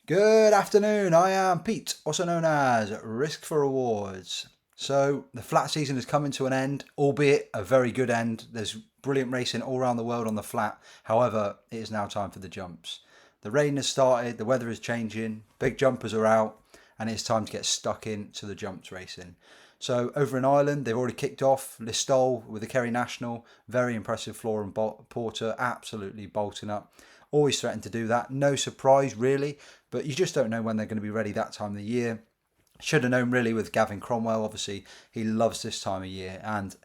Good afternoon, I am Pete, also known as Risk for Rewards. So, the flat season is coming to an end, albeit a very good end. There's brilliant racing all around the world on the flat. However, it is now time for the jumps. The rain has started, the weather is changing, big jumpers are out, and it's time to get stuck into the jumps racing. So, over in Ireland, they've already kicked off Listowel with the Kerry National. Very impressive Flora and Porter, absolutely bolting up. Always threatened to do that. No surprise, really, but you just don't know when they're going to be ready that time of the year. Should have known really with Gavin Cromwell. Obviously, he loves this time of year, and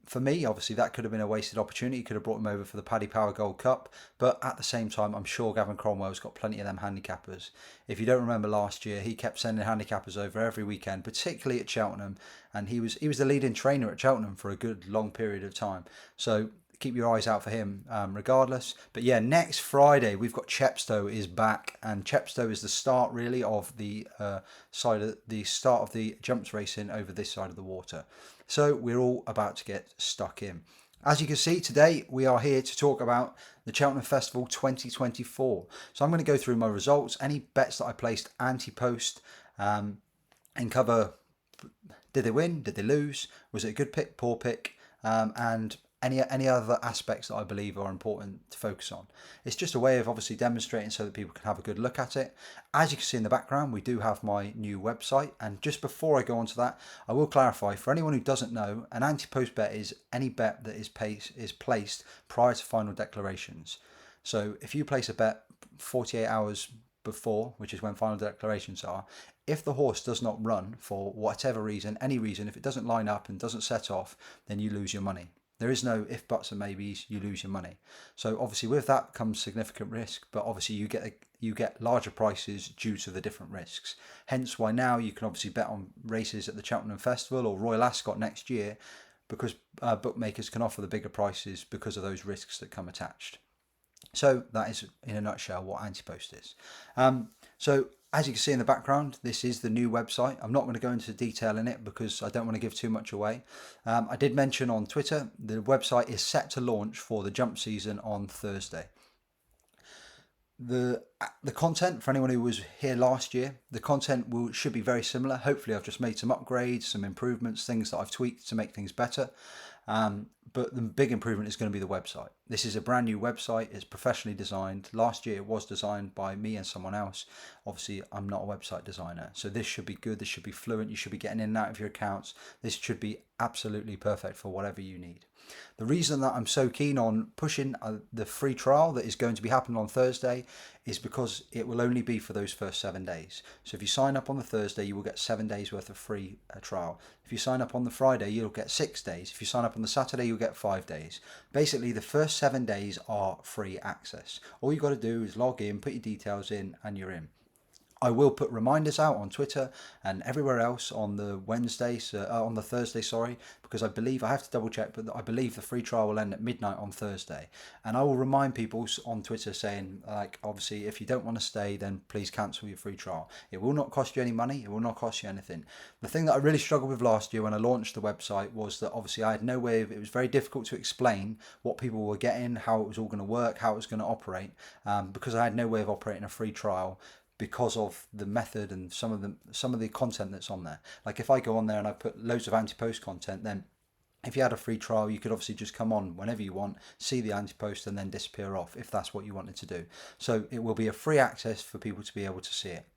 for me, obviously, that could have been a wasted opportunity. Could have brought him over for the Paddy Power Gold Cup, but at the same time, I'm sure Gavin Cromwell's got plenty of them handicappers. If you don't remember last year, he kept sending handicappers over every weekend, particularly at Cheltenham, and he was the leading trainer at Cheltenham for a good long period of time. So keep your eyes out for him regardless. But yeah, next Friday we've got Chepstow is back, and Chepstow is the start really of the start of the jumps racing over this side of the water. So we're all about to get stuck in. As you can see today, we are here to talk about the Cheltenham Festival 2024. So I'm going to go through my results, any bets that I placed Ante Post, and cover: did they win? Did they lose? Was it a good pick, poor pick? And any other aspects that I believe are important to focus on. It's just a way of obviously demonstrating so that people can have a good look at it. As you can see in the background, we do have my new website. And just before I go on to that, I will clarify for anyone who doesn't know, an anti-post bet is any bet that is placed prior to final declarations. So if you place a bet 48 hours before, which is when final declarations are, if the horse does not run for whatever reason, any reason, if it doesn't line up and doesn't set off, then you lose your money. There is no if, buts, and maybes. You lose your money. So obviously with that comes significant risk, but obviously you get larger prices due to the different risks. Hence why now you can obviously bet on races at the Cheltenham Festival or Royal Ascot next year, because bookmakers can offer the bigger prices because of those risks that come attached. So that is, in a nutshell, what Antipost is. So as you can see in the background, this is the new website. I'm not going to go into detail in it because I don't want to give too much away. I did mention on Twitter the website is set to launch for the jump season on Thursday. The content, for anyone who was here last year, the content should be very similar. Hopefully I've just made some upgrades, some improvements, things that I've tweaked to make things better. But the big improvement is going to be the website. This is a brand new website. It's professionally designed. Last year it was designed by me and someone else. Obviously I'm not a website designer, so this should be good. This should be fluent. You should be getting in and out of your accounts. This should be absolutely perfect for whatever you need. The reason that I'm so keen on pushing the free trial that is going to be happening on Thursday is because it will only be for those first 7 days. So if you sign up on the Thursday, you will get 7 days worth of free trial. If you sign up on the Friday, you'll get 6 days. If you sign up on the Saturday, you'll get 5 days. Basically, the first 7 days are free access. All you've got to do is log in, put your details in, and you're in. I will put reminders out on Twitter and everywhere else on the on the Thursday, sorry, because I believe, I have to double check, but I believe the free trial will end at midnight on Thursday. And I will remind people on Twitter saying, like, obviously, if you don't want to stay, then please cancel your free trial. It will not cost you any money. It will not cost you anything. The thing that I really struggled with last year when I launched the website was that obviously I had no way of, it was very difficult to explain what people were getting, how it was all going to work, how it was going to operate, because I had no way of operating a free trial because of the method and some of the content that's on there. Like if I go on there and I put loads of anti-post content, then if you had a free trial, you could obviously just come on whenever you want, see the anti-post, and then disappear off if that's what you wanted to do. So it will be a free access for people to be able to see it.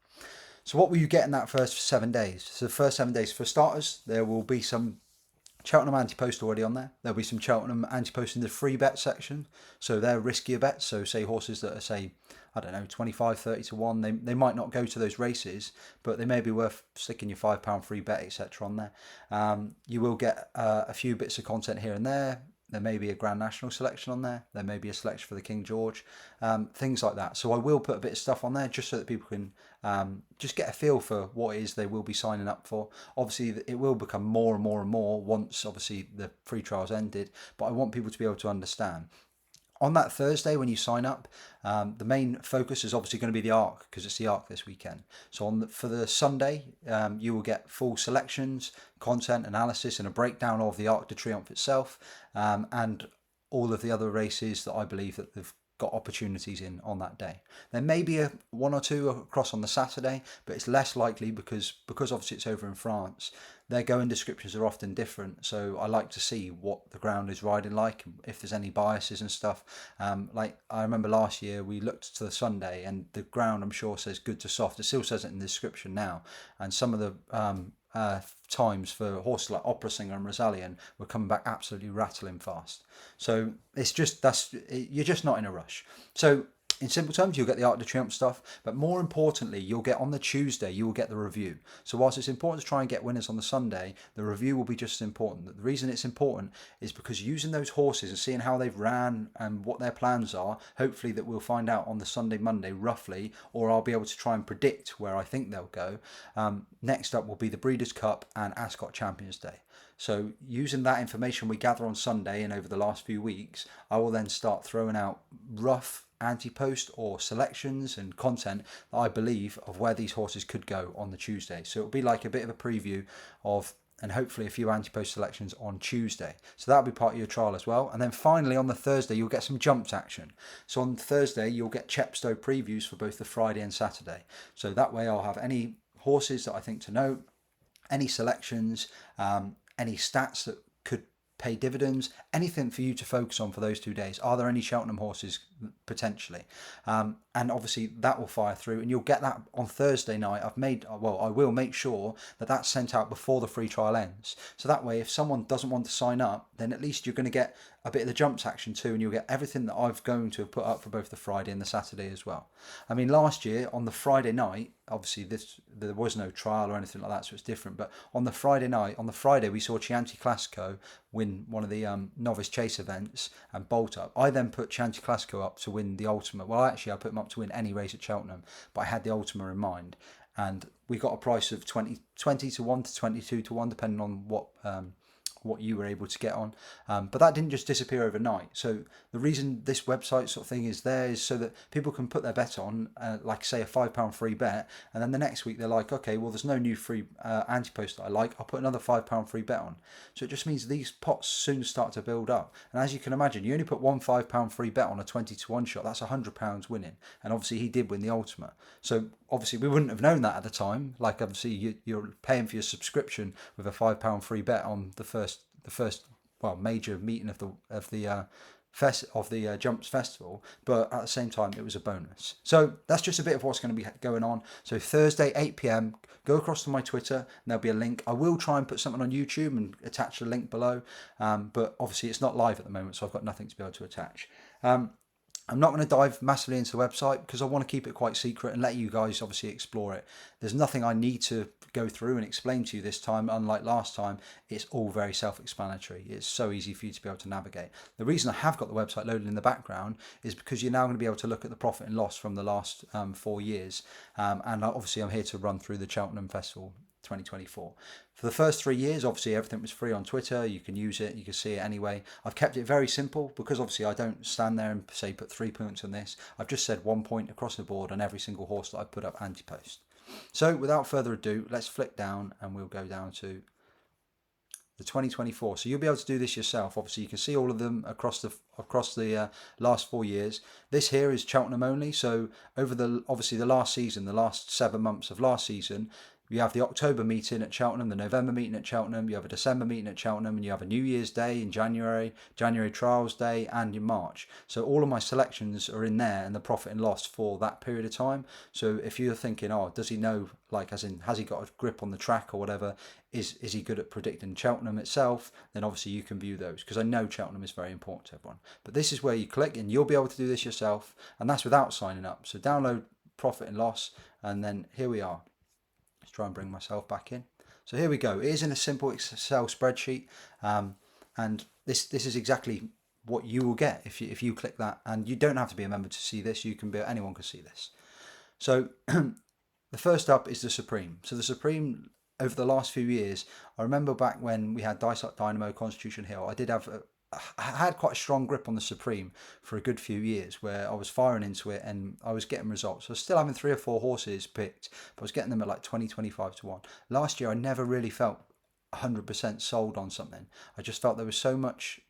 So what will you get in that first 7 days? So the first 7 days, for starters, there will be some Cheltenham anti-post already on there. There'll be some Cheltenham anti-post in the free bet section. So they're riskier bets. So say horses that are, say, I don't know, 25, 30 to 1. They might not go to those races, but they may be worth sticking your £5 free bet, etc. on there. You will get a few bits of content here and there. There may be a Grand National selection on there. There may be a selection for the King George, things like that. So I will put a bit of stuff on there just so that people can just get a feel for what it is they will be signing up for. Obviously, it will become more and more and more once, obviously, the free trials ended. But I want people to be able to understand. On that Thursday, when you sign up, the main focus is obviously going to be the Arc, because it's the Arc this weekend. So for the Sunday, you will get full selections, content, analysis, and a breakdown of the Arc de Triomphe itself, and all of the other races that I believe that got opportunities in on that day. There may be one or two across on the Saturday, but it's less likely because obviously it's over in France. Their going descriptions are often different, so I like to see what the ground is riding like, if there's any biases and stuff. Like I remember last year we looked to the Sunday and the ground, I'm sure, says good to soft. It still says it in the description now, and some of the times for horses like Opera Singer and Rosalian were coming back absolutely rattling fast. So it's just you're just not in a rush. So in simple terms, you'll get the Arc de Triomphe stuff, but more importantly, you'll get on the Tuesday, you will get the review. So whilst it's important to try and get winners on the Sunday, the review will be just as important. The reason it's important is because using those horses and seeing how they've ran and what their plans are, hopefully that we'll find out on the Sunday, Monday, roughly, or I'll be able to try and predict where I think they'll go. Next up will be the Breeders' Cup and Ascot Champions Day. So using that information we gather on Sunday and over the last few weeks, I will then start throwing out rough Ante Post or selections and content that I believe of where these horses could go on the Tuesday. So it'll be like a bit of a preview of, and hopefully a few Ante Post selections on Tuesday. So that'll be part of your trial as well. And then finally on the Thursday, you'll get some jumps action. So on Thursday, you'll get Chepstow previews for both the Friday and Saturday. So that way I'll have any horses that I think to note, any selections, any stats that could pay dividends, anything for you to focus on for those 2 days. Are there any Cheltenham horses potentially? And obviously that will fire through, and you'll get that on Thursday night. I will make sure that that's sent out before the free trial ends. So that way, if someone doesn't want to sign up, then at least you're going to get a bit of the jumps action too, and you'll get everything that I've going to have put up for both the Friday and the Saturday as well. I mean, last year on the Friday night, obviously there was no trial or anything like that, so it's different. But on the Friday night, on the Friday, we saw Chianti Classico win one of the novice chase events and bolt up. I then put Chianti Classico up to win the Ultima. Well, actually, I put him up to win any race at Cheltenham, but I had the Ultima in mind, and we got a price of 20 to 1 to 22 to 1, depending on what you were able to get on. But that didn't just disappear overnight. So the reason this website sort of thing is there is so that people can put their bet on, like say a £5 free bet, and then the next week they're like, okay, well there's no new free anti-post that I like, I'll put another £5 free bet on. So it just means these pots soon start to build up. And as you can imagine, you only put one £5 free bet on a 20 to 1 shot, that's £100 winning. And obviously he did win the Ultima. So obviously we wouldn't have known that at the time. Like obviously you're paying for your subscription with a £5 free bet on the first major meeting of the Jumps Festival, but at the same time it was a bonus. So that's just a bit of what's going to be going on. So Thursday 8 p.m, go across to my Twitter and there'll be a link. I will try and put something on YouTube and attach the link below, but obviously it's not live at the moment, so I've got nothing to be able to attach. I'm not going to dive massively into the website because I want to keep it quite secret and let you guys obviously explore it. There's nothing I need to go through and explain to you this time, unlike last time. It's all very self-explanatory. It's so easy for you to be able to navigate. The reason I have got the website loaded in the background is because you're now going to be able to look at the profit and loss from the last 4 years. And obviously I'm here to run through the Cheltenham Festival 2024. For the first 3 years, obviously everything was free on Twitter. You can use it, you can see it anyway. I've kept it very simple because obviously I don't stand there and say put 3 points on this. I've just said 1 point across the board on every single horse that I put up Anti-Post. So without further ado, let's flick down and we'll go down to the 2024. So you'll be able to do this yourself. Obviously you can see all of them across the last 4 years. This here is Cheltenham only. So over the last season, the last 7 months of last season, you have the October meeting at Cheltenham, the November meeting at Cheltenham, you have a December meeting at Cheltenham, and you have a New Year's Day in January, January Trials Day, and in March. So all of my selections are in there and the profit and loss for that period of time. So if you're thinking, oh, does he know, like as in, has he got a grip on the track or whatever, is he good at predicting Cheltenham itself, then obviously you can view those, because I know Cheltenham is very important to everyone. But this is where you click and you'll be able to do this yourself, and that's without signing up. So download profit and loss, and then here we are. Let's try and bring myself back in. So here we go. It is in a simple Excel spreadsheet, and this is exactly what you will get if you click that. And you don't have to be a member to see this. Anyone can see this. So the first up is the Supreme. So the Supreme, over the last few years, I remember back when we had Dice Up Dynamo, Constitution Hill, I had quite a strong grip on the Supreme for a good few years, where I was firing into it and I was getting results. I was still having 3 or 4 horses picked, but I was getting them at like 20, 25 to 1. Last year, I never really felt 100% sold on something. I just felt there was so much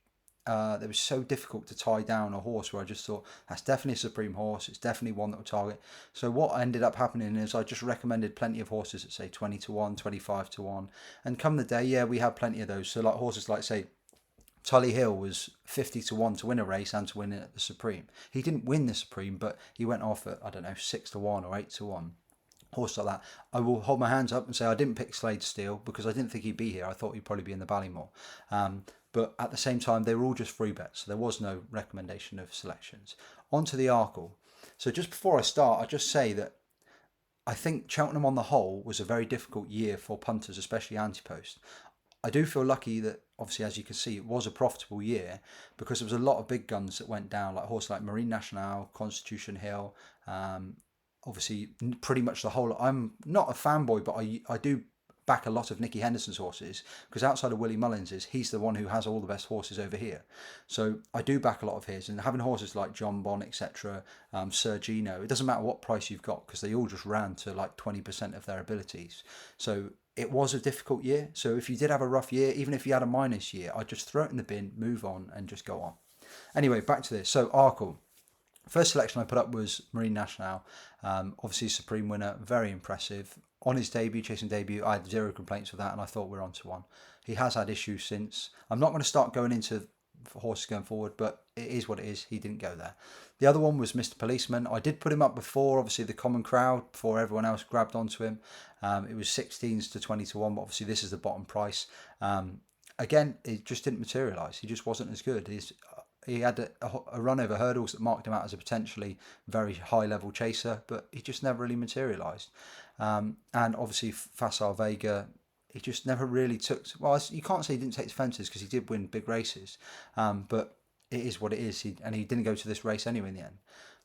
It was so difficult to tie down a horse where I just thought that's definitely a supreme horse. It's definitely one that will target. So what ended up happening is I just recommended plenty of horses at say 20 to 1, 25 to 1. And come the day, yeah, we had plenty of those. So like horses like say Tully Hill was 50 to 1 to win a race and to win it at the Supreme. He didn't win the Supreme, but he went off at, I don't know, 6 to 1 or 8 to 1. Horse like that. I will hold my hands up and say I didn't pick Slade Steele because I didn't think he'd be here. I thought he'd probably be in the Ballymore. But at the same time, they were all just free bets. So there was no recommendation of selections. On to the Arkle. So just before I start, I just say that I think Cheltenham on the whole was a very difficult year for punters, especially Ante Post. I do feel lucky that obviously, as you can see, it was a profitable year because there was a lot of big guns that went down, like horses like Marine Nationale, Constitution Hill, obviously pretty much the whole. I'm not a fanboy, but I do back a lot of Nicky Henderson's horses because outside of Willie Mullins's, he's the one who has all the best horses over here. So I do back a lot of his, and having horses like John Bon, etc., Sir Gino, it doesn't matter what price you've got because they all just ran to like 20% of their abilities. So it was a difficult year. So if you did have a rough year, even if you had a minus year, I'd just throw it in the bin, move on, and just go on. Anyway, back to this. So Arkle. First selection I put up was Marine Nationale. Obviously, Supreme winner, very impressive. On his debut, chasing debut, I had zero complaints with that, and I thought we're on to one. He has had issues since. I'm not going to start going into horses going forward, but it is what it is. He didn't go there. The other one was Mr. Policeman. I did put him up before, obviously, the common crowd, before everyone else grabbed onto him. It was 16s to 20 to 1, but obviously, this is the bottom price. Again, it just didn't materialise. He just wasn't as good. He had a run over hurdles that marked him out as a potentially very high level chaser, but he just never really materialised. And obviously, Facile Vega, he just never really took. Well, you can't say he didn't take the fences because he did win big races, but it is what it is. And he didn't go to this race anyway in the end.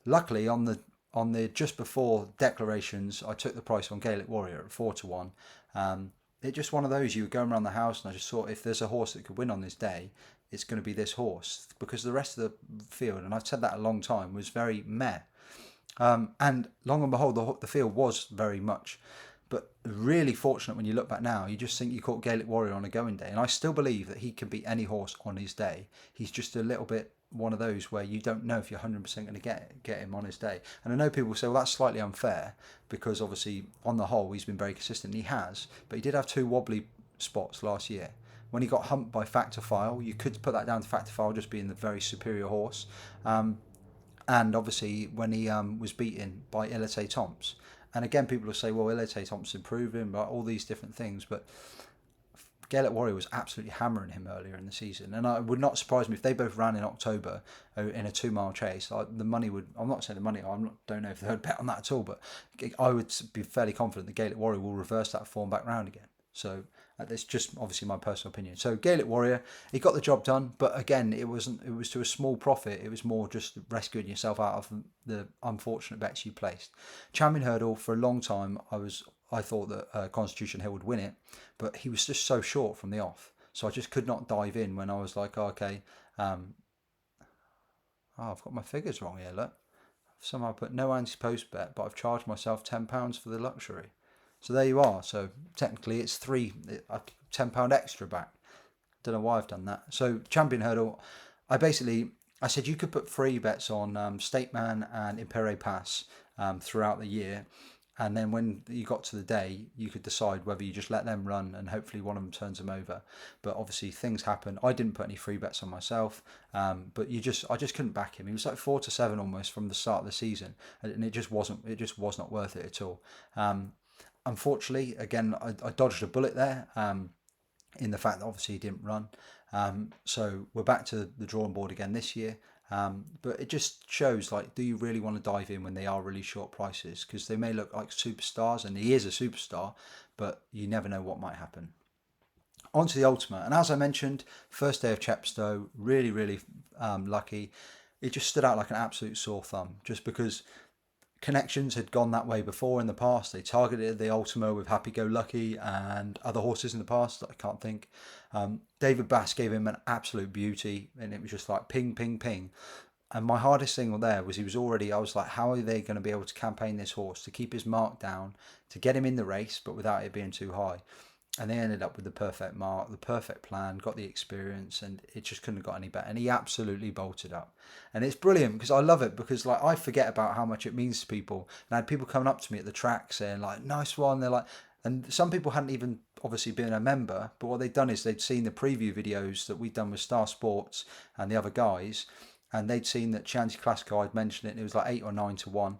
Luckily, on the just before declarations, I took the price on Gaelic Warrior at 4 to 1. It's just one of those, you were going around the house and I just thought if there's a horse that could win on this day, it's going to be this horse because the rest of the field, and I've said that a long time, was very meh. And long and behold, the field was very much. But really fortunate when you look back now, you just think you caught Gaelic Warrior on a going day. And I still believe that he can beat any horse on his day. He's just a little bit one of those where you don't know if you're 100% going to get him on his day. And I know people say, well, that's slightly unfair because obviously on the whole, he's been very consistent. He has, but he did have two wobbly spots last year. When he got humped by Factor File, you could put that down to Factor File just being the very superior horse. And obviously when he was beaten by Ilite Tomps. And again, people will say, well, Ilite Tomps improved him, but all these different things. But Gaelic Warrior was absolutely hammering him earlier in the season. And it would not surprise me if they both ran in October in a 2 mile chase. The money would, I'm not saying the money, don't know if they would bet on that at all, but I would be fairly confident that Gaelic Warrior will reverse that form back round again. So that's just obviously my personal opinion. So Gaelic Warrior, he got the job done, but again, it was to a small profit. It was more just rescuing yourself out of the unfortunate bets you placed. Champion Hurdle, for a long time, I thought that Constitution Hill would win it, but he was just so short from the off. So I just could not dive in when I was like, oh, okay, I've got my figures wrong here, look. I've somehow put no anti-post bet, but I've charged myself £10 for the luxury. So there you are. So technically it's £10 extra back. Don't know why I've done that. So Champion Hurdle, I said you could put free bets on State Man and Impere Pass throughout the year. And then when you got to the day, you could decide whether you just let them run and hopefully one of them turns them over. But obviously things happen. I didn't put any free bets on myself, but I just couldn't back him. He was like 4 to 7 almost from the start of the season, and it just was not worth it at all. Unfortunately, again, I dodged a bullet there in the fact that obviously he didn't run. So we're back to the drawing board again this year. But it just shows, like, do you really want to dive in when they are really short prices? Because they may look like superstars, and he is a superstar, but you never know what might happen. On to the Ultima. And as I mentioned, first day of Chepstow, really, really lucky. It just stood out like an absolute sore thumb, just because Connections had gone that way before in the past. They targeted the Ultima with Happy Go Lucky and other horses in the past that I can't think. David Bass gave him an absolute beauty, and it was just like ping, ping, ping. And my hardest thing there was I was like, how are they going to be able to campaign this horse to keep his mark down, to get him in the race, but without it being too high? and they ended up with the perfect mark, the perfect plan, got the experience, and it just couldn't have got any better. And he absolutely bolted up, and it's brilliant because I love it, because like I forget about how much it means to people. And I had people coming up to me at the track saying like, "Nice one." They're like, and some people hadn't even obviously been a member, but what they'd done is they'd seen the preview videos that we'd done with Star Sports and the other guys, and they'd seen that Chianti Classico, I'd mentioned it, and it was like 8 or 9 to 1,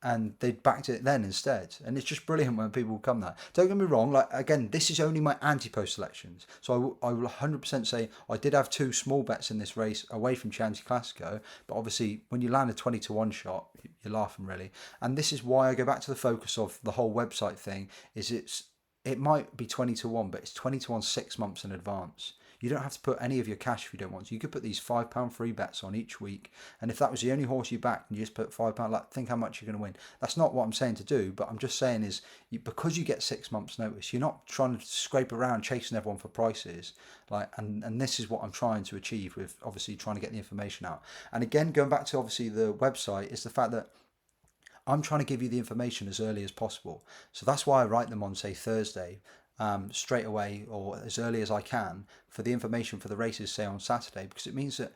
and they'd backed it then instead. And it's just brilliant when people come there. Don't get me wrong, like again, this is only my Ante-Post selections, so I will 100% say I did have 2 small bets in this race away from Chianti Classico, but obviously when you land a 20 to 1 shot, you're laughing really. And this is why I go back to the focus of the whole website thing. Is it might be 20 to 1, but it's 20 to 1 6 months in advance. You don't have to put any of your cash if you don't want to. You could put these £5 free bets on each week, and if that was the only horse you backed and you just put £5, like think how much you're going to win. That's not what I'm saying to do, but I'm just saying is because you get 6 months notice, you're not trying to scrape around chasing everyone for prices. Like, and this is what I'm trying to achieve with obviously trying to get the information out. And again, going back to obviously the website, is the fact that I'm trying to give you the information as early as possible. So that's why I write them on, say, Thursday, straight away or as early as I can for the information for the races, say, on Saturday, because it means that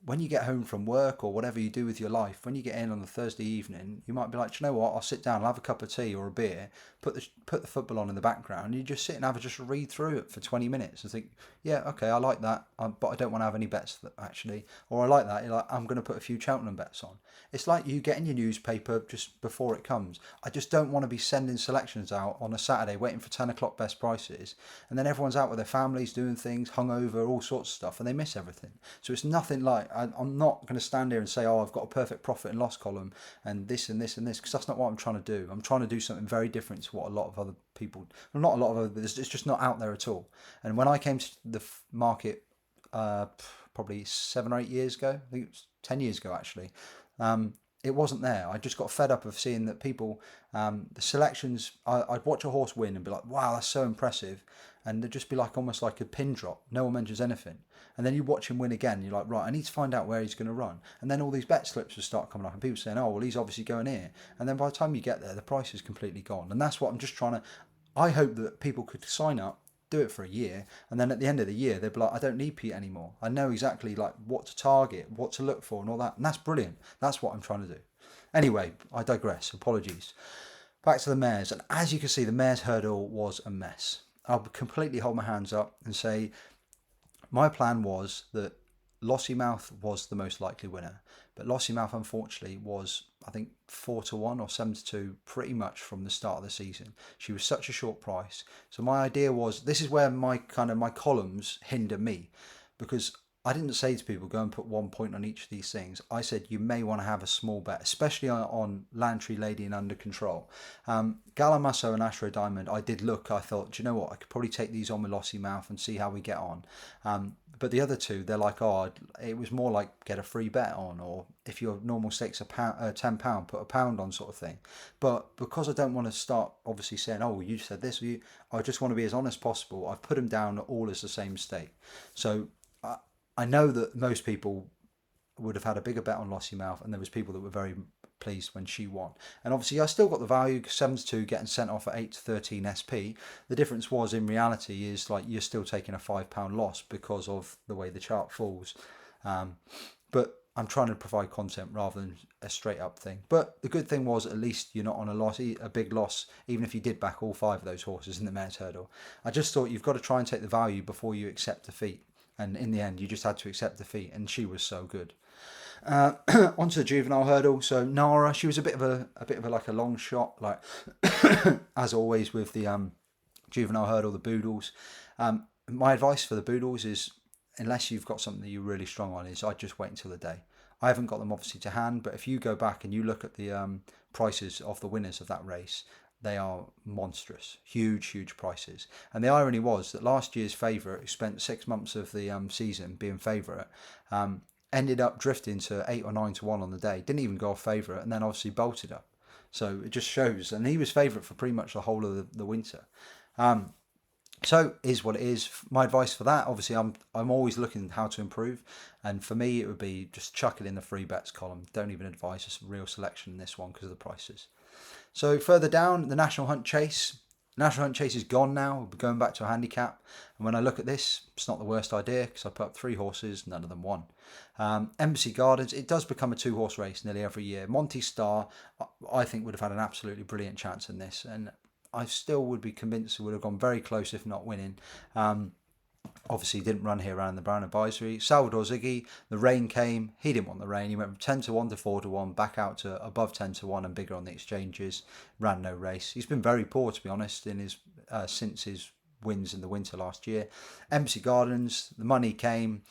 when you get home from work or whatever you do with your life, when you get in on the Thursday evening, you might be like, do you know what? I'll sit down, I'll have a cup of tea or a beer, put the football on in the background, and you just sit and have a just read through it for 20 minutes and think, yeah, okay, I like that, but I don't want to have any bets actually, or I like that. You're like, I'm going to put a few Cheltenham bets on. It's like you getting your newspaper just before it comes. I just don't want to be sending selections out on a Saturday waiting for 10 o'clock best prices, and then everyone's out with their families doing things, hungover, all sorts of stuff, and they miss everything. So it's nothing like, I'm not going to stand here and say, oh, I've got a perfect profit and loss column and this and this and this, because that's not what I'm trying to do. I'm trying to do something very different to what a lot of other people, well, not a lot of other, it's just not out there at all. And when I came to the market probably 7 or 8 years ago, I think it was 10 years ago actually, it wasn't there. I just got fed up of seeing that people, the selections, I'd watch a horse win and be like, wow, that's so impressive. And there'd just be like almost like a pin drop. No one mentions anything. And then you watch him win again. You're like, right, I need to find out where he's going to run. And then all these bet slips will start coming up and people saying, oh, well, he's obviously going here. And then by the time you get there, the price is completely gone. And that's what I'm just trying to, I hope that people could sign up, do it for a year, and then at the end of the year they'd be like, I don't need Pete anymore. I know exactly like what to target, what to look for and all that. And that's brilliant. That's what I'm trying to do. Anyway, I digress. Apologies. Back to the mares. And as you can see, the mares hurdle was a mess. I'll completely hold my hands up and say my plan was that Lossiemouth was the most likely winner. But Lossiemouth, unfortunately, was, I think, 4 to 1 or 7 to 2 pretty much from the start of the season. She was such a short price. So my idea was, this is where my columns hinder me, because I didn't say to people, go and put 1 point on each of these things. I said, you may want to have a small bet, especially on Lantry Lady and Under Control. Galamasso and Astro Diamond, I did look, I thought, do you know what? I could probably take these on with Lossiemouth and see how we get on. But the other two, they're like, oh, it was more like get a free bet on, or if your normal stakes are £10, put £1 on sort of thing. But because I don't want to start obviously saying, oh, you said this, I just want to be as honest as possible. I've put them down all as the same stake. So I know that most people would have had a bigger bet on Lossiemouth, and there was people that were very pleased when she won. And obviously I still got the value, 7 to 2 getting sent off at 8 to 13 SP. The difference was, in reality, is like you're still taking a £5 loss because of the way the chart falls. But I'm trying to provide content rather than a straight up thing. But the good thing was, at least you're not on a big loss, even if you did back all 5 of those horses in the mare's hurdle. I just thought you've got to try and take the value before you accept defeat. And in the end, you just had to accept defeat, and she was so good. Onto the juvenile hurdle. So Nara, she was a bit of a like a long shot, like as always with the juvenile hurdle, the Boodles. My advice for the Boodles is, unless you've got something that you're really strong on, is I'd just wait until the day. I haven't got them obviously to hand, but if you go back and you look at the prices of the winners of that race, they are monstrous, huge prices. And the irony was that last year's favourite, who spent 6 months of the season being favourite, ended up drifting to 8 or 9 to 1 on the day. Didn't even go off favourite, and then obviously bolted up. So it just shows, and he was favourite for pretty much the whole of the winter. So is what it is. My advice for that, obviously, I'm always looking how to improve, and for me it would be just chuck it in the free bets column. Don't even advise a real selection in this one because of the prices. So further down, the National Hunt Chase. National Hunt Chase is gone now. We're going back to a handicap. And when I look at this, it's not the worst idea because I put up 3 horses, none of them won. Embassy Gardens, it does become a 2-horse race nearly every year. Monty Star, I think, would have had an absolutely brilliant chance in this. And I still would be convinced it would have gone very close, if not winning. Obviously, didn't run here around the Brown Advisory. Salvador Ziggy, the rain came. He didn't want the rain. He went from 10 to 1 to 4 to 1, back out to above 10 to 1 and bigger on the exchanges. Ran no race. He's been very poor, to be honest, in his since his wins in the winter last year. Embassy Gardens, the money came.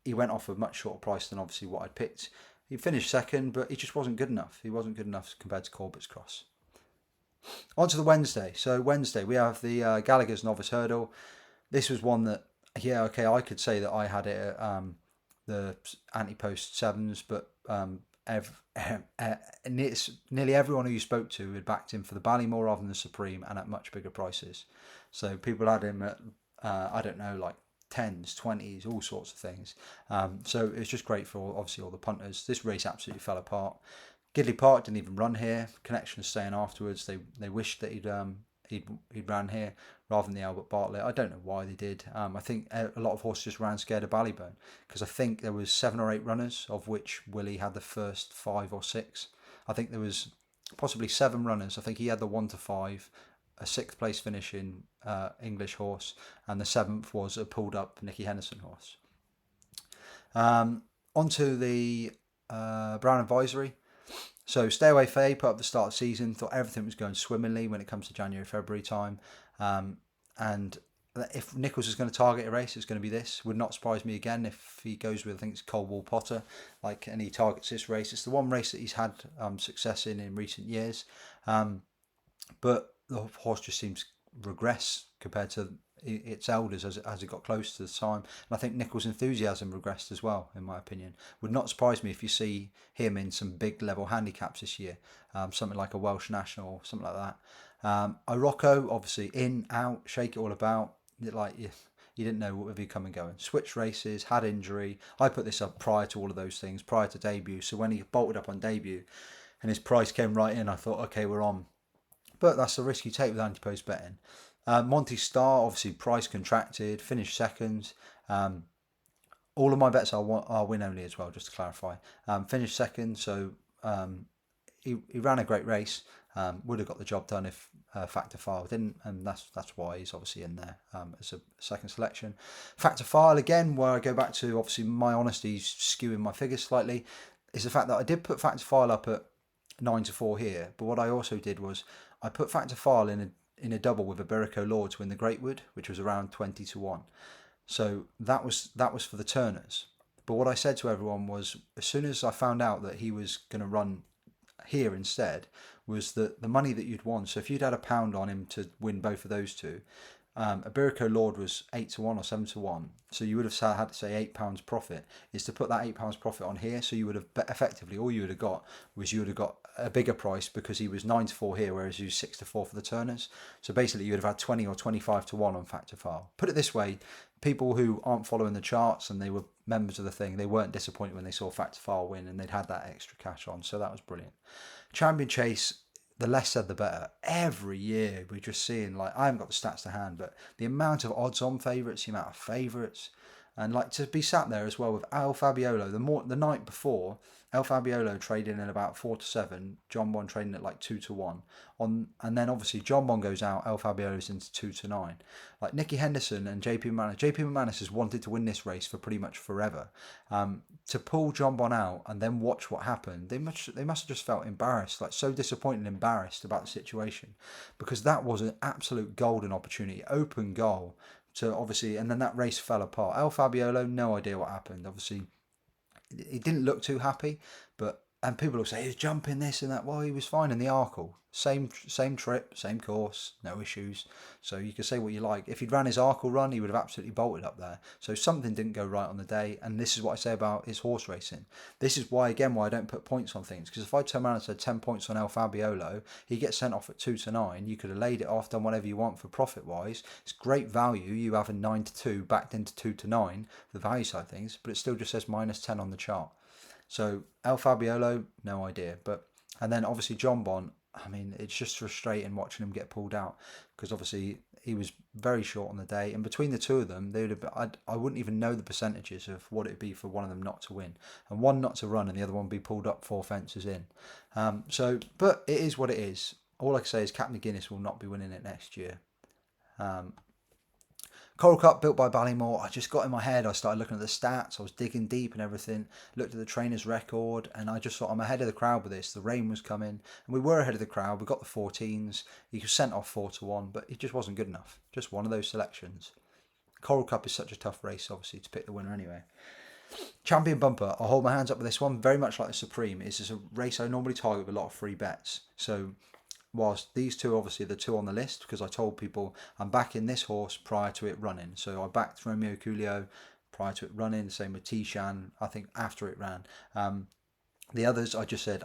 He went off a much shorter price than obviously what I'd picked. He finished second, but he just wasn't good enough. He wasn't good enough compared to Corbett's Cross. On to the Wednesday. So Wednesday, we have the Gallagher's Novice Hurdle. This was one that, yeah, okay, I could say that I had it at the Ante Post 7s, but nearly everyone who you spoke to had backed him for the Ballymore rather than the Supreme and at much bigger prices. So people had him at, I don't know, like 10s, 20s, all sorts of things. So it was just great for obviously all the punters. This race absolutely fell apart. Gidley Park didn't even run here. Connection staying afterwards. They wished that he'd ran here rather than the Albert Bartlett. I don't know why they did. I think a lot of horses just ran scared of Ballyburn because I think there was 7 or 8 runners, of which Willie had the first 5 or 6. I think there was possibly 7 runners. I think he had the 1 to 5, a 6th place finish in English horse, and the 7th was a pulled up Nicky Henderson horse. Onto the Brown Advisory. So Stay Away Faye put up the start of the season, thought everything was going swimmingly when it comes to January, February time. And if Nichols is going to target a race, it's going to be this. Would not surprise me again if he goes with, I think it's Coldwall Potter, and he targets this race. It's the one race that he's had success in recent years. But the horse just seems regress compared to its elders as it got close to the time. And I think Nichols' enthusiasm regressed as well, in my opinion. Would not surprise me if you see him in some big level handicaps this year, something like a Welsh National, something like that. Irocco, obviously in, out, shake it all about, like you didn't know what would be coming going. Switched races, had injury. I put this up prior to all of those things, prior to debut. So when he bolted up on debut and his price came right in, I thought, okay, we're on. But that's the risk you take with Ante Post betting. Monty Star, obviously price contracted, finished second. All of my bets are win only as well, just to clarify. Finished second, so he ran a great race. Would have got the job done if Factor File didn't, and that's why he's obviously in there as a second selection. Factor File, again, where I go back to obviously my honesty skewing my figures slightly, is the fact that I did put Factor File up at 9 to 4 here, but what I also did was I put Factor File in a double with Iberico Lord to win the Greatwood, which was around 20 to 1. So that was for the Turners. But what I said to everyone was, as soon as I found out that he was going to run here instead, was that the money that you'd won. So if you'd had £1 on him to win both of those two, Iberico Lord was 8 to 1 or 7 to 1. So you would have had to say £8 profit. Is to put that £8 profit on here. So you would have effectively, all you would have got was you would have got a bigger price because he was 9 to 4 here, whereas he was 6 to 4 for the Turners. So basically you would have had 20 or 25 to 1 on Factor File. Put it this way, people who aren't following the charts and they were members of the thing, they weren't disappointed when they saw Factor File win and they'd had that extra cash on. So that was brilliant. Champion Chase, the less said the better. Every year we're just seeing, like, I haven't got the stats to hand, but the amount of odds on favourites, the amount of favourites, and like to be sat there as well with El Fabiolo. The night before, El Fabiolo trading at about 4 to 7, John Bon trading at like 2 to 1 and then obviously John Bon goes out, El Fabiolo's into 2 to 9. Like Nicky Henderson and JP McManus has wanted to win this race for pretty much forever. To pull John Bon out and then watch what happened, they must have just felt embarrassed, like so disappointed and embarrassed about the situation, because that was an absolute golden opportunity, open goal to obviously, and then that race fell apart. El Fabiolo, no idea what happened. Obviously, he didn't look too happy, and people will say he was jumping this and that. Well, he was fine in the Arkle. Same trip, same course, no issues. So you can say what you like. If he'd ran his Arkle run, he would have absolutely bolted up there. So something didn't go right on the day, and this is what I say about his horse racing. This is why I don't put points on things, because if I turn around and said 10 points on El Fabiolo, he gets sent off at 2 to 9. You could have laid it off, done whatever you want for profit wise. It's great value. You have a 9 to 2 backed into 2 to 9 for the value side of things, but it still just says minus 10 on the chart. So El Fabiolo, no idea. And then obviously John Bon, I mean, it's just frustrating watching him get pulled out because obviously he was very short on the day, and between the two of them, they would have. I wouldn't even know the percentages of what it'd be for one of them not to win, and one not to run, and the other one be pulled up 4 fences in. But it is what it is. All I can say is Captain McGuinness will not be winning it next year. Um, Coral Cup built by Ballymore. I just got in my head. I started looking at the stats. I was digging deep and everything. Looked at the trainer's record, and I just thought I'm ahead of the crowd with this. The rain was coming, and we were ahead of the crowd. We got the 14s. He was sent off 4-1, but it just wasn't good enough. Just one of those selections. Coral Cup is such a tough race, obviously, to pick the winner anyway. Champion Bumper. I'll hold my hands up with this one. Very much like the Supreme. It's just a race I normally target with a lot of free bets. So whilst these two obviously the two on the list, because I told people I'm backing this horse prior to it running. So I backed Romeo Coolio prior to it running, same with Tishan, I think after it ran. The others I just said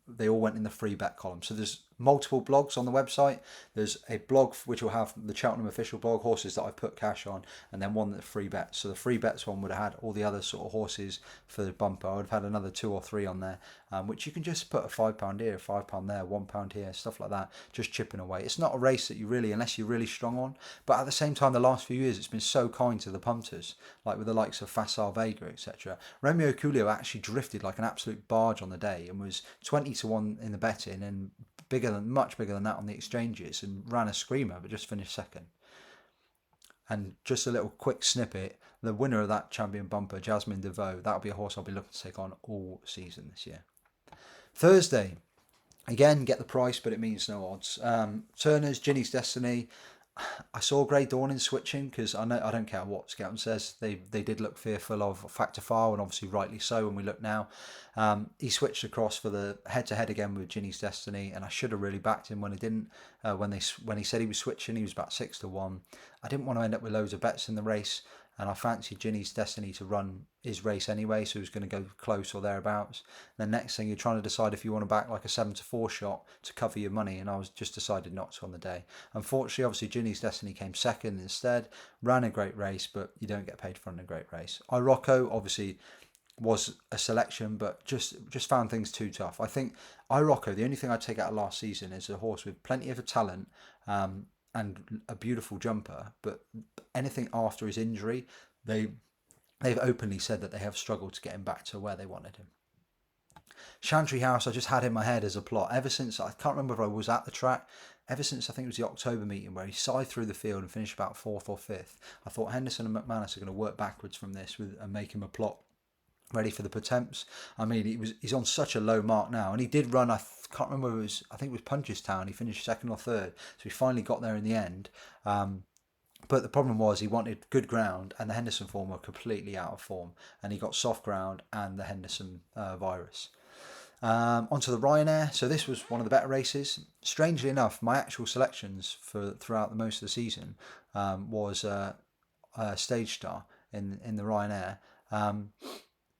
they all went in the free bet column. So there's multiple blogs on the website. There's a blog which will have the Cheltenham official blog, horses that I put cash on, and then one that's free bets. So the free bets one would have had all the other sort of horses for the bumper. I would have had another 2 or 3 on there, which you can just put a £5 here, £5 there, £1 here, stuff like that, just chipping away. It's not a race that you really, unless you're really strong on, but at the same time, the last few years it's been so kind to the punters, like with the likes of Fassar Vega, etc. Romeo Coolio actually drifted like an absolute barge on the day and was 20-1 in the betting and much bigger than that on the exchanges, and ran a screamer but just finished second. And just a little quick snippet, the winner of that champion bumper, Jasmine DeVoe, that'll be a horse I'll be looking to take on all season this year. Thursday, again, get the price, but it means no odds. Turner's Ginny's Destiny. I saw Grey Dawning switching because I don't care what Skelton says. They did look fearful of Factor File, and obviously rightly so when we look now. He switched across for the head-to-head again with Ginny's Destiny, and I should have really backed him when he didn't. When he said he was switching, he was about 6-1. I didn't want to end up with loads of bets in the race, and I fancied Ginny's Destiny to run his race anyway, so he was going to go close or thereabouts. And the next thing, you're trying to decide if you want to back like a 7-4 shot to cover your money, and I was just decided not to on the day. Unfortunately, obviously, Ginny's Destiny came second instead, ran a great race, but you don't get paid for running a great race. Irocco, obviously, was a selection, but just found things too tough. I think Irocco, the only thing I'd take out of last season is a horse with plenty of talent, and a beautiful jumper, but anything after his injury, they've openly said that they have struggled to get him back to where they wanted him. Chantry House, I just had in my head as a plot ever since, I can't remember if I was at the track, ever since I think it was the October meeting where he scythed through the field and finished about 4th or 5th. I thought Henderson and McManus are going to work backwards from this and make him a plot ready for the Potemps. I mean, he's on such a low mark now, and he did run. I can't remember. I think it was Punchestown. He finished 2nd or 3rd, so he finally got there in the end. But the problem was he wanted good ground, and the Henderson form were completely out of form, and he got soft ground and the Henderson virus. Onto the Ryanair. So this was one of the better races. Strangely enough, my actual selections for throughout the most of the season was Stage Star in the Ryanair.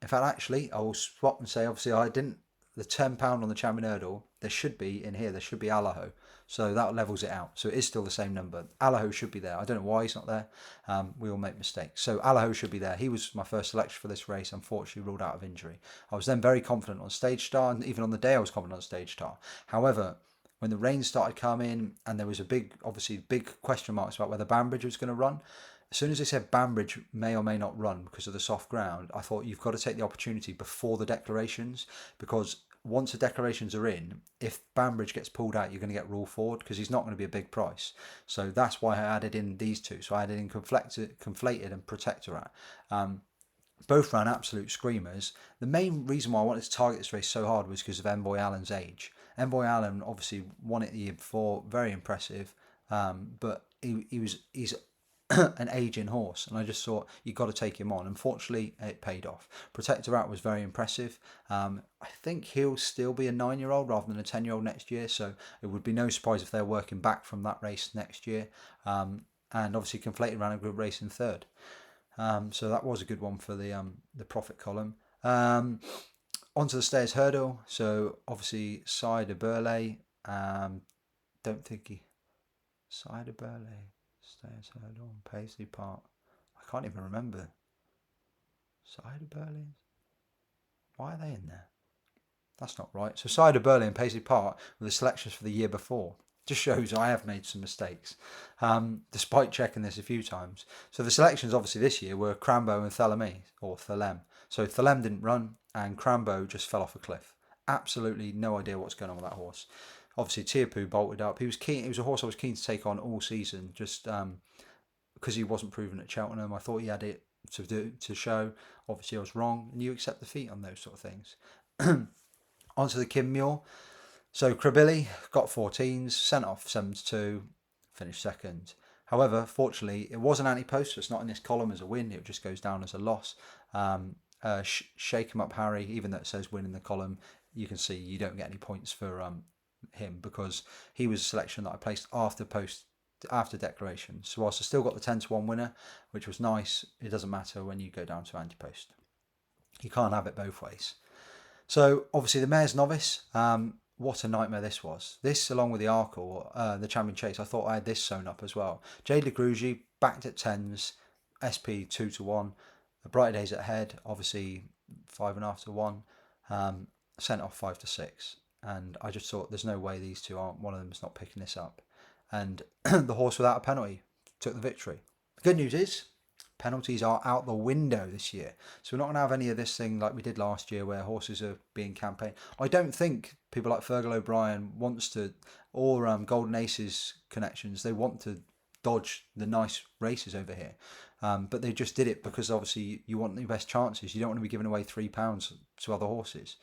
In fact, actually, I will swap and say, obviously, I didn't. The £10 on the Champion Hurdle, there should be in here, there should be Allaho. So that levels it out. So it is still the same number. Allaho should be there. I don't know why he's not there. We all make mistakes. So Allaho should be there. He was my first selection for this race, unfortunately ruled out of injury. I was then very confident on Stage Star, and even on the day I was confident on Stage Star. However, when the rain started coming and there was big question marks about whether Banbridge was going to run, as soon as they said Banbridge may or may not run because of the soft ground, I thought you've got to take the opportunity before the declarations, because once the declarations are in, if Banbridge gets pulled out, you're going to get rule forward because he's not going to be a big price. So that's why I added in these two. So I added in Conflated and Protectorat. Both ran absolute screamers. The main reason why I wanted to target this race so hard was because of Envoy Allen's age. Envoy Allen obviously won it the year before, very impressive, but he's an aging horse, and I just thought you've got to take him on. Unfortunately, it paid off. Protectorat was very impressive. I think he'll still be a 9-year-old rather than a 10-year-old next year, so it would be no surprise if they're working back from that race next year. And obviously, Conflated ran a good race in 3rd. So that was a good one for the profit column. Onto the Stairs Hurdle. So obviously, Cider Burley. Don't think he... Cider Burley... Stairs Hurdle, Paisley Park. I can't even remember. Cider Burley. Why are they in there? That's not right. So Cider Burley and Paisley Park were the selections for the year before. Just shows I have made some mistakes, despite checking this a few times. So the selections obviously this year were Crambo and Theleme, or Thelem. So Thelem didn't run and Crambo just fell off a cliff. Absolutely no idea what's going on with that horse. Obviously Tiapu bolted up. He was keen. He was a horse I was keen to take on all season, just because he wasn't proven at Cheltenham. I thought he had it to show. Obviously I was wrong, and you accept defeat on those sort of things. Onto the Kim Mule. So Krabilly got 14s, sent off 7-2, finished second. However, fortunately, it was an Ante Post, so it's not in this column as a win. It just goes down as a loss. Shake him up, Harry. Even though it says win in the column, you can see you don't get any points for him because he was a selection that I placed after declaration. So whilst I still got the 10-1 winner, which was nice, it doesn't matter when you go down to Ante Post. You can't have it both ways. So obviously the Mayor's Novice, what a nightmare this was. This, along with the Arkle, the Champion Chase, I thought I had this sewn up as well. Jade LeGrugy backed at 10s, SP 2-1. The Brighter Days Ahead, obviously 5.5 to 1. Sent off 5-6. And I just thought there's no way these two aren't, one of them's not picking this up. And the horse without a penalty took the victory. The good news is, penalties are out the window this year. So we're not going to have any of this thing like we did last year where horses are being campaigned. I don't think people like Fergal O'Brien wants to, or Golden Aces connections, they want to dodge the nice races over here. But they just did it because obviously you want the best chances. You don't want to be giving away £3 to other horses.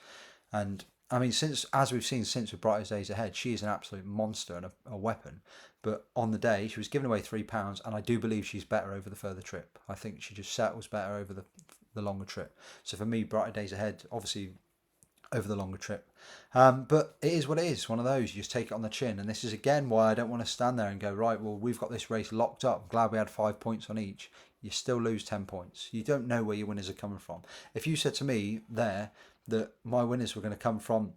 And I mean, as we've seen since with Brighter Days Ahead, she is an absolute monster and a weapon. But on the day, she was giving away £3, and I do believe she's better over the further trip. I think she just settles better over the longer trip. So for me, Brighter Days Ahead, obviously over the longer trip. But it is what it is, one of those. You just take it on the chin. And this is again why I don't want to stand there and go, right, well, we've got this race locked up. I'm glad we had 5 points on each. You still lose 10 points. You don't know where your winners are coming from. If you said to me there that my winners were going to come from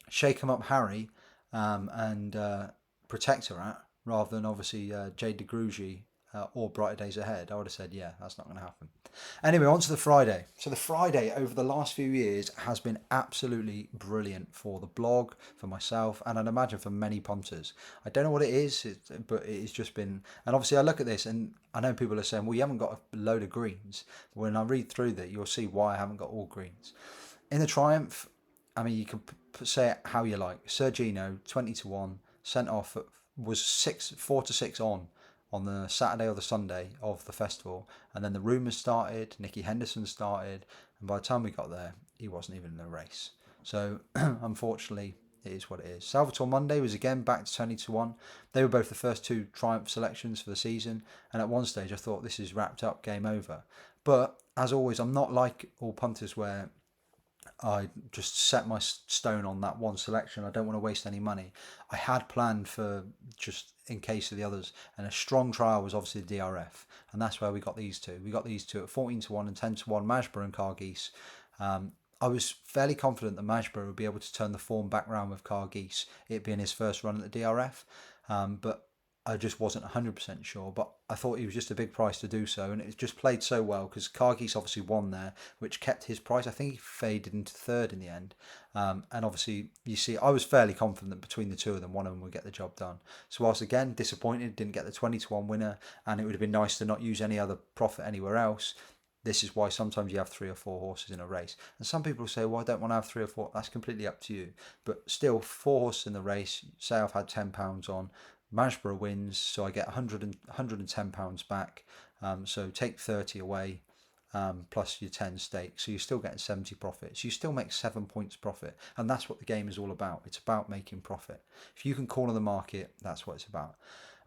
Shake 'em Up Harry and Protectorat, rather than obviously Jade DeGrugy or Brighter Days Ahead, I would have said, yeah, that's not going to happen. Anyway, on to the Friday. So the Friday over the last few years has been absolutely brilliant for the blog, for myself, and I'd imagine for many punters. I don't know what it is, but it's just been... And obviously I look at this and I know people are saying, well, you haven't got a load of greens. When I read through that, you'll see why I haven't got all greens. In the Triumph, I mean, you can say it how you like. Sergino, 20-1, sent off, was 4-6 on the Saturday or the Sunday of the festival. And then the rumours started, Nicky Henderson started, and by the time we got there, he wasn't even in the race. So, unfortunately, it is what it is. Salvatore Monday was again back to 20-1. They were both the first two Triumph selections for the season, and at one stage I thought this is wrapped up, game over. But, as always, I'm not like all punters where I just set my stone on that one selection. I don't want to waste any money. I had planned for just in case of the others, and a strong trial was obviously the DRF, and that's where we got these two. We got these two at 14-1 and 10-1, Majborough and Cargeese. I was fairly confident that Majborough would be able to turn the form back round with Cargeese, it being his first run at the DRF, but I just wasn't 100% sure, but I thought he was just a big price to do so, and it just played so well because Cargeese obviously won there, which kept his price. I think he faded into third in the end, and obviously you see I was fairly confident that between the two of them, one of them would get the job done. So whilst again disappointed, didn't get the 20-1 winner, and it would have been nice to not use any other profit anywhere else. This is why sometimes you have 3 or 4 horses in a race. And some people say, well, I don't want to have 3 or 4. That's completely up to you. But still, 4 horses in the race, say I've had £10 on, Majborough wins, so I get £110 back. So take 30 away, plus your 10 stake. So you're still getting 70 profit. So you still make 7 points profit. And that's what the game is all about. It's about making profit. If you can corner the market, that's what it's about.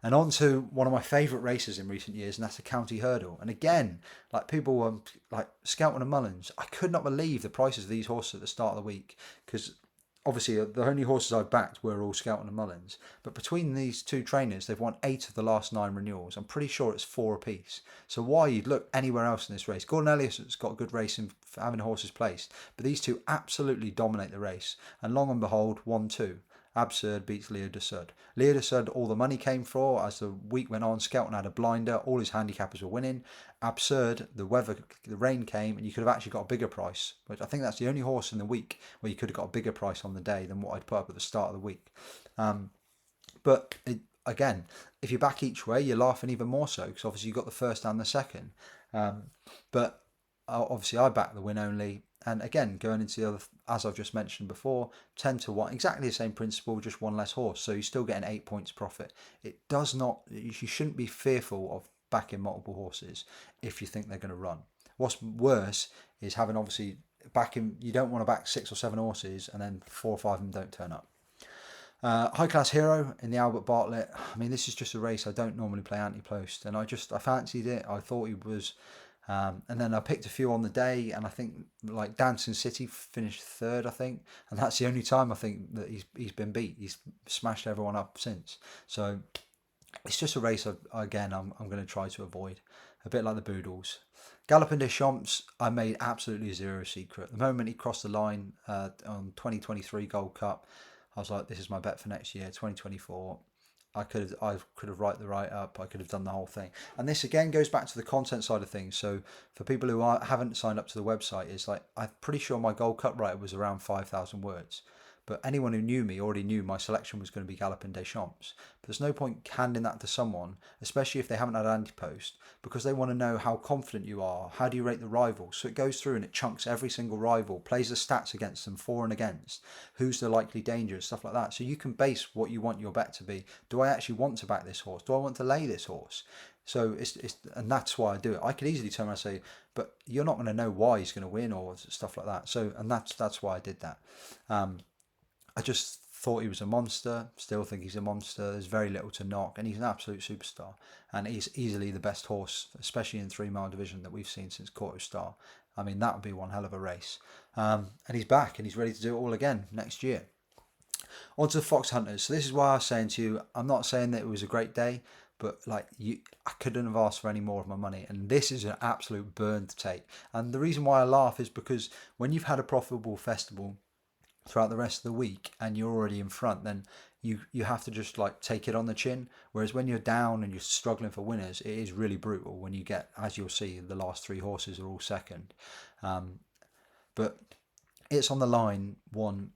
And on to one of my favourite races in recent years, and that's the County Hurdle. And again, like people like Skelton and Mullins, I could not believe the prices of these horses at the start of the week, because obviously the only horses I backed were all Skelton and Mullins. But between these two trainers, they've won 8 of the last 9 renewals. I'm pretty sure it's 4 apiece. So why you'd look anywhere else in this race? Gordon Elliott's got a good race in having horses placed, but these two absolutely dominate the race. And long and behold, 1-2. Absurd beats Leo de Sud. Leo de Sud, all the money came for. As the week went on, Skelton had a blinder. All his handicappers were winning. Absurd, the rain came, and you could have actually got a bigger price. But I think that's the only horse in the week where you could have got a bigger price on the day than what I'd put up at the start of the week. But again, if you back each way, you're laughing even more so because obviously you got the first and the second. But obviously I back the win only. And again, going into the other, as I've just mentioned before, 10 to 1, exactly the same principle, just one less horse. So you're still getting 8 points profit. It does not, you shouldn't be fearful of backing multiple horses if you think they're going to run. What's worse is having obviously backing, you don't want to back 6 or 7 horses and then 4 or 5 of them don't turn up. High Class Hero in the Albert Bartlett. I mean, this is just a race I don't normally play Ante Post, and I fancied it. I thought he was, and then I picked a few on the day, and I think like Dancing City finished third, I think, and that's the only time I think that he's been beat. He's smashed everyone up since. So it's just a race I'm going to try to avoid, a bit like the Boodles. Gallopin des Champs, I made absolutely zero secret. The moment he crossed the line on 2023 Gold Cup, I was like, this is my bet for next year, 2024. I could have write the write up. I could have done the whole thing. And this again goes back to the content side of things. So for people who haven't signed up to the website, is like I'm pretty sure my Gold Cup write was around 5,000 words. But anyone who knew me already knew my selection was going to be Gallopin des Champs. But there's no point handing that to someone, especially if they haven't had Ante Post, because they want to know how confident you are. How do you rate the rivals? So it goes through and it chunks every single rival, plays the stats against them, for and against, who's the likely danger, stuff like that. So you can base what you want your bet to be. Do I actually want to back this horse? Do I want to lay this horse? So it's and that's why I do it. I could easily turn around and say, but you're not going to know why he's going to win or stuff like that. So and that's why I did that. I just thought he was a monster. Still think he's a monster. There's very little to knock, and he's an absolute superstar. And he's easily the best horse, especially in 3 mile division, that we've seen since Quarto Star. I mean, that would be one hell of a race. And he's back, and he's ready to do it all again next year. On to the Fox Hunters. So this is why I was saying to you, I'm not saying that it was a great day, but like I couldn't have asked for any more of my money, and this is an absolute burn to take. And the reason why I laugh is because when you've had a profitable festival throughout the rest of the week and you're already in front, then you have to just like take it on the chin. Whereas when you're down and you're struggling for winners, it is really brutal when you get, as you'll see, the last 3 horses are all second. But it's on the line won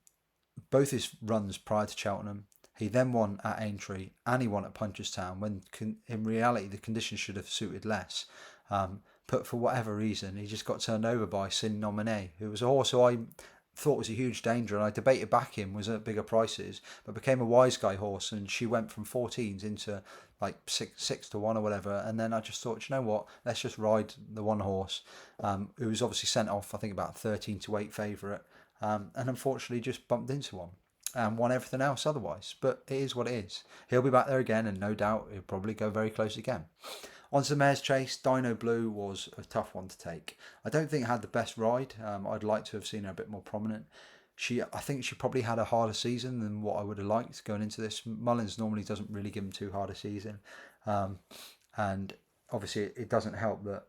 both his runs prior to Cheltenham. He then won at Aintree and he won at Punchestown when in reality the conditions should have suited less. But for whatever reason, he just got turned over by Sin Nominee, who was a horse who I thought was a huge danger, and I debated back him, was at bigger prices, but became a wise guy horse, and she went from 14s into like 6 to 1 or whatever. And then I just thought, you know what, let's just ride the one horse, who was obviously sent off, I think about 13 to 8 favourite, and unfortunately just bumped into one and won everything else otherwise. But it is what it is. He'll be back there again, and no doubt he'll probably go very close again. On to the Mare's Chase, Dino Blue was a tough one to take. I don't think it had the best ride. I'd like to have seen her a bit more prominent. I think she probably had a harder season than what I would have liked going into this. Mullins normally doesn't really give him too hard a season. And obviously it doesn't help that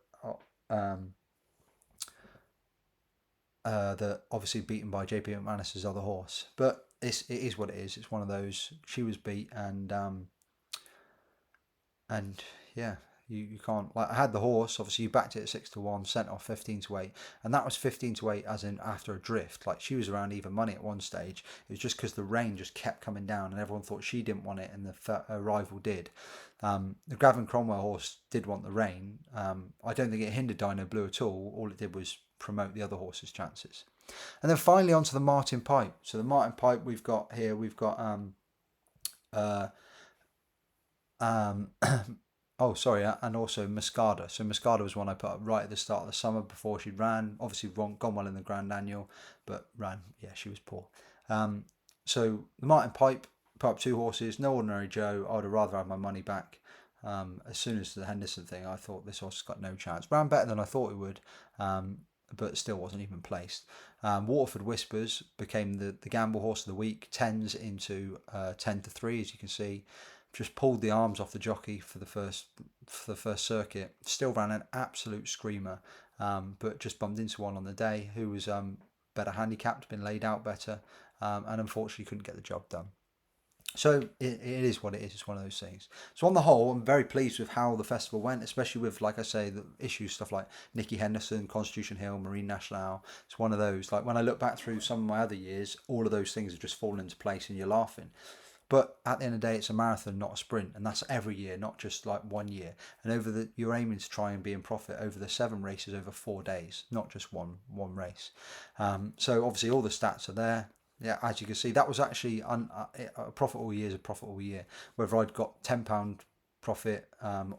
obviously beaten by JP McManus's other horse. But it is what it is. It's one of those. She was beat and yeah, you can't, like, I had the horse, obviously you backed it at 6 to 1, sent off 15 to 8, and that was 15 to 8 as in after a drift. Like, she was around even money at one stage. It was just because the rain just kept coming down and everyone thought she didn't want it and her rival did. The Gavin Cromwell horse did want the rain. I don't think it hindered Dino Blue at all it did was promote the other horse's chances. And then finally onto the Martin Pipe. So the Martin Pipe we've got oh, sorry, and also Muscada. So Muscada was one I put up right at the start of the summer before she ran. Obviously gone well in the Grand Annual, but she was poor. So the Martin Pipe, put up 2 horses, no ordinary Joe. I would have rather had my money back. As soon as the Henderson thing, I thought this horse has got no chance. Ran better than I thought it would, but still wasn't even placed. Waterford Whispers became the gamble horse of the week, 10s into 10 to 3, as you can see. Just pulled the arms off the jockey for the first circuit. Still ran an absolute screamer, but just bumped into one on the day who was better handicapped, been laid out better, and unfortunately couldn't get the job done. So it is what it is. It's one of those things. So on the whole, I'm very pleased with how the festival went, especially with, like I say, the issues, stuff like Nicky Henderson, Constitution Hill, Marine National. It's one of those. Like when I look back through some of my other years, all of those things have just fallen into place, and you're laughing. But at the end of the day, it's a marathon, not a sprint, and that's every year, not just like one year. And you're aiming to try and be in profit over the 7 races over 4 days, not just one race. So obviously all the stats are there. Yeah, as you can see, that was actually a profitable year is a profitable year. Whether I'd got £10 profit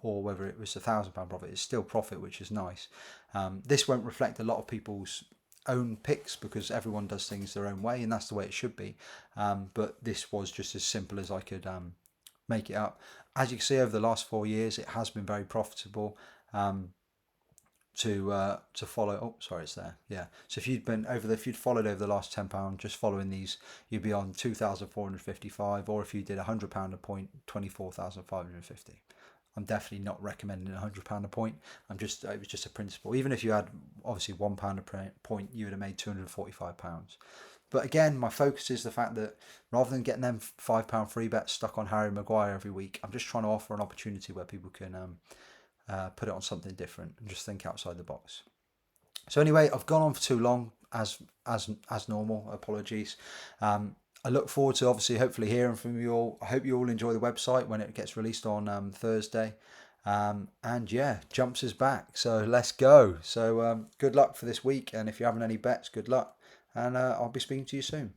or whether it was £1,000 profit, it's still profit, which is nice. This won't reflect a lot of people's own picks because everyone does things their own way, and that's the way it should be. But this was just as simple as I could make it up. As you can see, over the last 4 years, it has been very profitable. To follow. Oh, sorry, it's there. Yeah. So if you'd followed over the last £10, just following these, you'd be on 2,455. Or if you did £100 a point, 24,550. I'm definitely not recommending £100 a point. It was just a principle. Even if you had obviously £1 a point, you would have made £245. But again, my focus is the fact that rather than getting them £5 free bets stuck on Harry Maguire every week, I'm just trying to offer an opportunity where people can put it on something different and just think outside the box. So anyway, I've gone on for too long as normal. Apologies. I look forward to obviously hopefully hearing from you all. I hope you all enjoy the website when it gets released on Thursday. And yeah, Jumps is back, so let's go. So good luck for this week, and if you're having any bets, good luck, and I'll be speaking to you soon.